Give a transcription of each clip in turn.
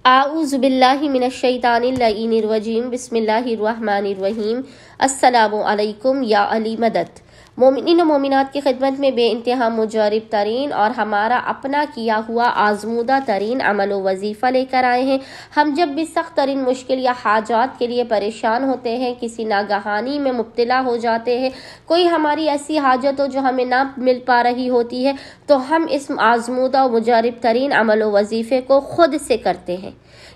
اعوذ باللہ من الشیطان اللعین الرجیم بسم اللہ الرحمن الرحیم السلام علیکم یا علی مدد۔ مومنین و مومنات کی خدمت میں بے انتہا مجرب ترین اور ہمارا اپنا کیا ہوا آزمودہ ترین عمل و وظیفہ لے کر آئے ہیں۔ ہم جب بھی سخت ترین مشکل یا حاجات کے لیے پریشان ہوتے ہیں، کسی ناگہانی میں مبتلا ہو جاتے ہیں، کوئی ہماری ایسی حاجت ہو جو ہمیں نہ مل پا رہی ہوتی ہے، تو ہم اس آزمودہ و مجرب ترین عمل و وظیفے کو خود سے کرتے ہیں۔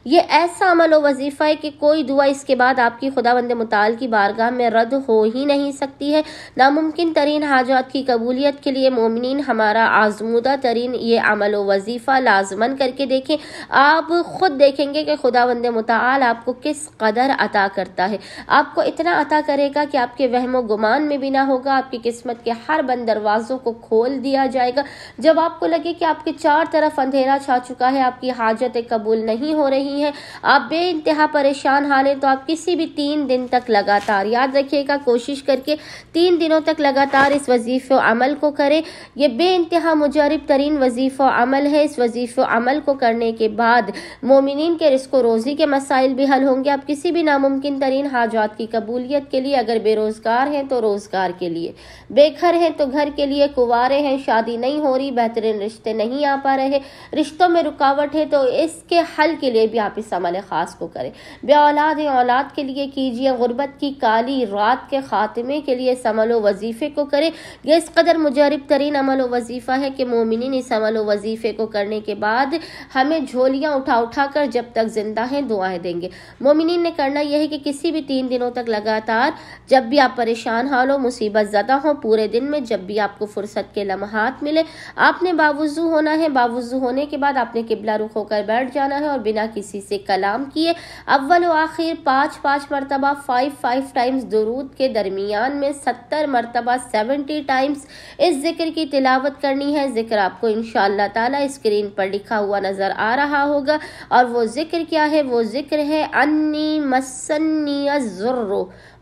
یہ ایسا عمل و وظیفہ ہے کہ کوئی دعا اس کے بعد آپ کی خداوند متعال کی بارگاہ میں رد ہو ہی نہیں سکتی ہے۔ ناممکن ترین حاجات کی قبولیت کے لیے مومنین ہمارا آزمودہ ترین یہ عمل و وظیفہ لازماً کر کے دیکھیں۔ آپ خود دیکھیں گے کہ خداوند متعال آپ کو کس قدر عطا کرتا ہے۔ آپ کو اتنا عطا کرے گا کہ آپ کے وہم و گمان میں بھی نہ ہوگا۔ آپ کی قسمت کے ہر بند دروازوں کو کھول دیا جائے گا۔ جب آپ کو لگے کہ آپ کے چار طرف اندھیرا چھا چکا ہے، آپ کی حاجتیں قبول نہیں ہو رہی ہیں، آپ بے انتہا پریشان حال ہیں، تو آپ کسی بھی 3 دن تک لگاتار، یاد رکھیے گا، کوشش کر کے 3 دنوں تک لگاتار اس وظیفہ و عمل کو کریں۔ یہ بے انتہا مجرب ترین وظیفہ و عمل ہے۔ اس وظیفہ و عمل کو کرنے کے بعد مومنین کے رزق و روزی کے مسائل بھی حل ہوں گے۔ آپ کسی بھی ناممکن ترین حاجات کی قبولیت کے لیے، اگر بے روزگار ہیں تو روزگار کے لیے، بے گھر ہیں تو گھر کے لیے، کنوارے ہیں، شادی نہیں ہو رہی، بہترین رشتے نہیں آ پا رہے، رشتوں میں رکاوٹ ہے، تو اس کے حل کے لیے بھی آپ اس عمل خاص کو کریں۔ بے اولاد ہیں، اولاد کے لیے کیجیے، غربت کی کالی رات کے خاتمے کے لیے اس عمل و وظیفے کو کریں۔ یہ اس قدر مجرب ترین عمل و وظیفہ ہے کہ مومنین اس عمل و وظیفے کو کرنے کے بعد ہمیں جھولیاں اٹھا اٹھا کر جب تک زندہ ہیں دعائیں دیں گے۔ مومنین نے کرنا یہ ہے کہ کسی بھی 3 دنوں تک لگاتار، جب بھی آپ پریشان حال ہو، مصیبت زدہ ہو، پورے دن میں جب بھی آپ کو فرصت کے لمحات ملے، آپ نے باوضو ہونا ہے۔ باوضو ہونے کے بعد آپ نے قبلہ رخ ہو کر بیٹھ جانا ہے اور بنا کسی سے کلام کیے اول و آخر 5 مرتبہ 5 ٹائمز درود کے درمیان میں 70 مرتبہ 70 ٹائمز اس ذکر کی تلاوت کرنی ہے۔ ذکر آپ کو انشاءاللہ تعالی اسکرین پر لکھا ہوا نظر آ رہا ہوگا، اور وہ ذکر کیا ہے؟ وہ ذکر ہے انی مسنی الضر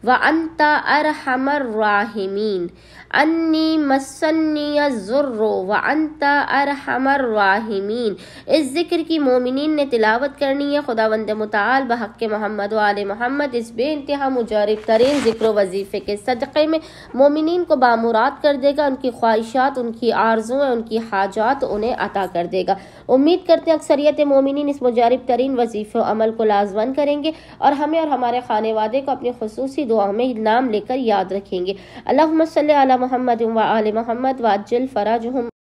وانت ارحم الراحمین، انی مسنی الضر وانت ارحم الراحمین۔ اس ذکر کی مومنین نے تلاوت کرنی ہے۔ خداوند متعال بحق محمد و آل محمد اس بے انتہا مجرب ترین ذکر و وظیفے کے صدقے میں مومنین کو بامراد کر دے گا، ان کی خواہشات، ان کی آرزویں، ان کی حاجات انہیں عطا کر دے گا۔ امید کرتے ہیں اکثریت مومنین اس مجرب ترین وظیفے و عمل کو لازماً کریں گے، اور ہمیں اور ہمارے خانے وادے کو اپنی خصوصی دعاؤں میں نام لے کر یاد رکھیں گے۔ اللہم صلی علی محمد و آل محمد وعجل فرجہم۔